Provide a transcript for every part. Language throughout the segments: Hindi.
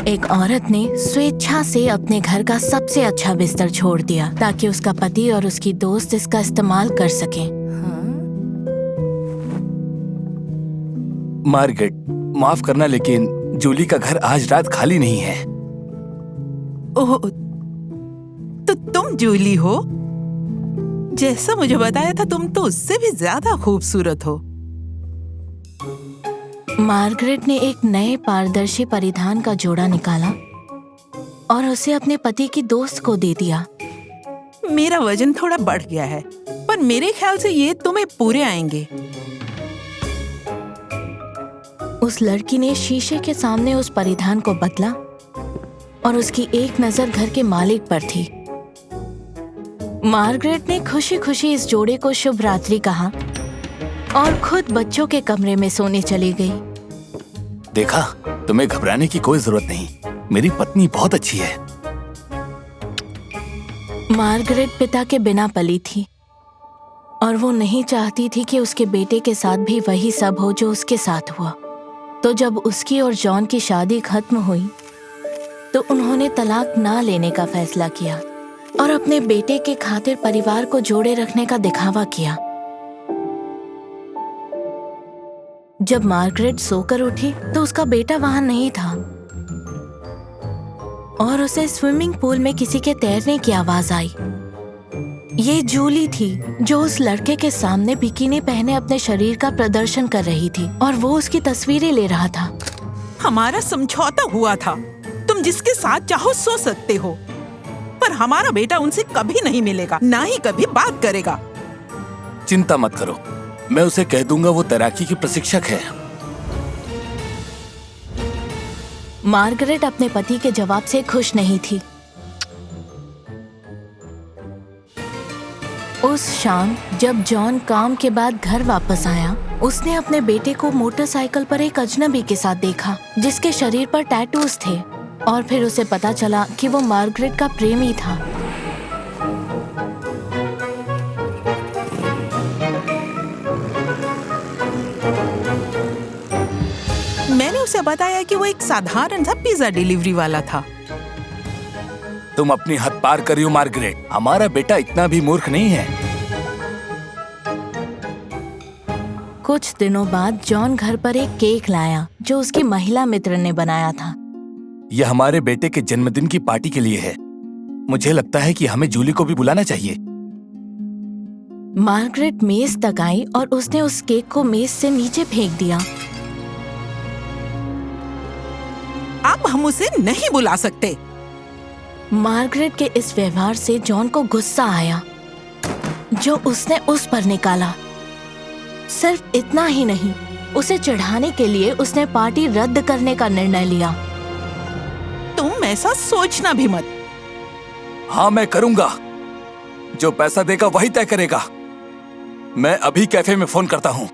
एक औरत ने स्वेच्छा से अपने घर का सबसे अच्छा बिस्तर छोड़ दिया ताकि उसका पति और उसकी दोस्त इसका इस्तेमाल कर सकें। मार्गरेट, माफ करना लेकिन जूली का घर आज रात खाली नहीं है। ओह, तो तुम जूली हो? जैसा मुझे बताया था तुम तो उससे भी ज्यादा खूबसूरत हो। मार्गरेट ने एक नए पारदर्शी परिधान का जोड़ा निकाला और उसे अपने पति की दोस्त को दे दिया। मेरा वजन थोड़ा बढ़ गया है, पर मेरे ख्याल से ये तुम्हें पूरे आएंगे। उस लड़की ने शीशे के सामने उस परिधान को बदला और उसकी एक नजर घर के मालिक पर थी। मार्गरेट ने खुशी खुशी इस जोड़े को शुभ रात्रि कहा और खुद बच्चों के कमरे में सोने चली गई। देखा, तुम्हें घबराने की कोई जरूरत नहीं। मेरी पत्नी बहुत अच्छी है। मार्गरेट पिता के बिना पली थी और वो नहीं चाहती थी कि उसके बेटे के साथ भी वही सब हो जो उसके साथ हुआ। तो जब उसकी और जॉन की शादी खत्म हुई तो उन्होंने तलाक ना लेने का फैसला किया और अपने बेटे के खातिर परिवार को जोड़े रखने का दिखावा किया। जब मार्गरेट सोकर उठी तो उसका बेटा वहां नहीं था और उसे स्विमिंग पूल में किसी के तैरने की आवाज आई। ये जूली थी जो उस लड़के के सामने बिकिनी पहने अपने शरीर का प्रदर्शन कर रही थी और वो उसकी तस्वीरें ले रहा था। हमारा समझौता हुआ था, तुम जिसके साथ चाहो सो सकते हो, पर हमारा बेटा उनसे कभी नहीं मिलेगा, ना ही कभी बात करेगा। चिंता मत करो, मैं उसे कह दूंगा वो तैराकी की प्रशिक्षक है। मार्गरेट अपने पति के जवाब से खुश नहीं थी। उस शाम जब जॉन काम के बाद घर वापस आया, उसने अपने बेटे को मोटरसाइकिल पर एक अजनबी के साथ देखा जिसके शरीर पर टैटूज थे और फिर उसे पता चला कि वो मार्गरेट का प्रेमी था। मैंने उसे बताया कि वो एक साधारण सा पिज्जा डिलीवरी वाला था। तुम अपनी हद पार कर रही हो मार्गरेट। हमारा बेटा इतना भी मूर्ख नहीं है। कुछ दिनों बाद जॉन घर पर एक केक लाया जो उसकी महिला मित्र ने बनाया था। यह हमारे बेटे के जन्मदिन की पार्टी के लिए है। मुझे लगता है कि हमें जूली को भी बुलाना चाहिए। मार्गरेट मेज तक आई और उसने उस केक को मेज से नीचे फेंक दिया। अब हम उसे नहीं बुला सकते। मार्गरेट के इस व्यवहार से जॉन को गुस्सा आया जो उसने उस पर निकाला। सिर्फ इतना ही नहीं, उसे चिढ़ाने के लिए उसने पार्टी रद्द करने का निर्णय लिया। तुम ऐसा सोचना भी मत। हाँ, मैं करूंगा। जो पैसा देगा वही तय करेगा। मैं अभी कैफे में फोन करता हूँ।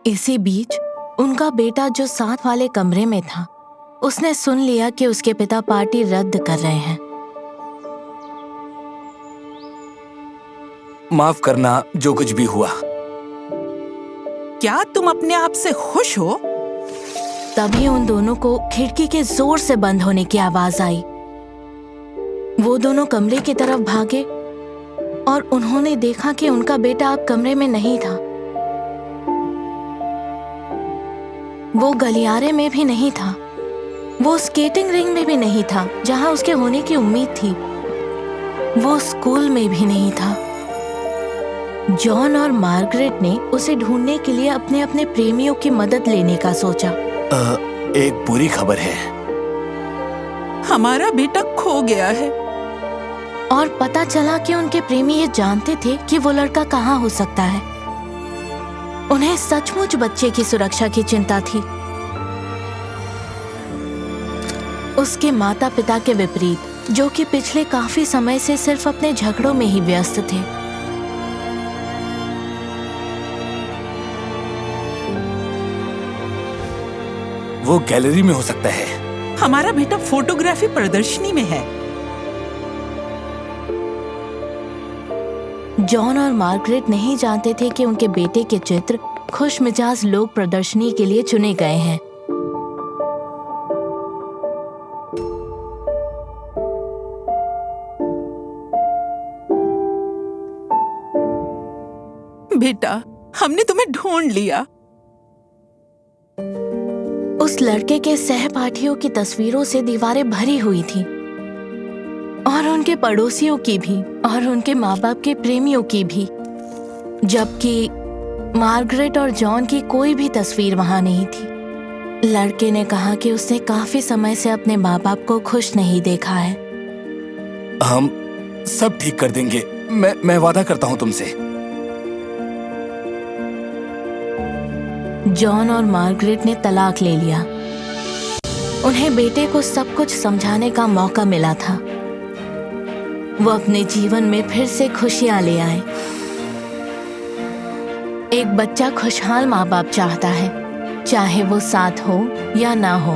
इसी बीच उनका बेटा जो साथ वाले कमरे में था, उसने सुन लिया कि उसके पिता पार्टी रद्द कर रहे हैं। माफ करना जो कुछ भी हुआ। क्या तुम अपने आप से खुश हो? तभी उन दोनों को खिड़की के जोर से बंद होने की आवाज आई। वो दोनों कमरे की तरफ भागे और उन्होंने देखा कि उनका बेटा अब कमरे में नहीं था। वो गलियारे में भी नहीं था। वो स्केटिंग रिंग में भी नहीं था जहां उसके होने की उम्मीद थी। वो स्कूल में भी नहीं था। जॉन और मार्गरेट ने उसे ढूंढने के लिए अपने अपने प्रेमियों की मदद लेने का सोचा। एक बुरी खबर है। हमारा बेटा खो गया है। और पता चला कि उनके प्रेमी ये जानते थे कि वो लड़का कहाँ हो सकता है। उन्हें सचमुच बच्चे की सुरक्षा की चिंता थी। उसके माता पिता के विपरीत, जो कि पिछले काफी समय से सिर्फ अपने झगड़ों में ही व्यस्त थे। वो गैलरी में हो सकता है। हमारा बेटा फोटोग्राफी प्रदर्शनी में है। जॉन और मार्गरेट नहीं जानते थे कि उनके बेटे के चित्र खुशमिजाज लोग प्रदर्शनी के लिए चुने गए हैं। बेटा, हमने तुम्हें ढूंढ लिया। उस लड़के के सहपाठियों की तस्वीरों से दीवारें भरी हुई थी, और उनके पड़ोसियों की भी, और उनके माँ बाप के प्रेमियों की भी, जबकि मार्गरेट और जॉन की कोई भी तस्वीर वहां नहीं थी। लड़के ने कहा कि उसने काफी समय से अपने माँ बाप को खुश नहीं देखा है। हम सब ठीक कर देंगे, मैं वादा करता हूँ तुमसे। जॉन और मार्गरेट ने तलाक ले लिया। उन्हें बेटे को सब कुछ समझाने का मौका मिला था। वो अपने जीवन में फिर से खुशियां ले आए। एक बच्चा खुशहाल माँ बाप चाहता है, चाहे वो साथ हो या ना हो।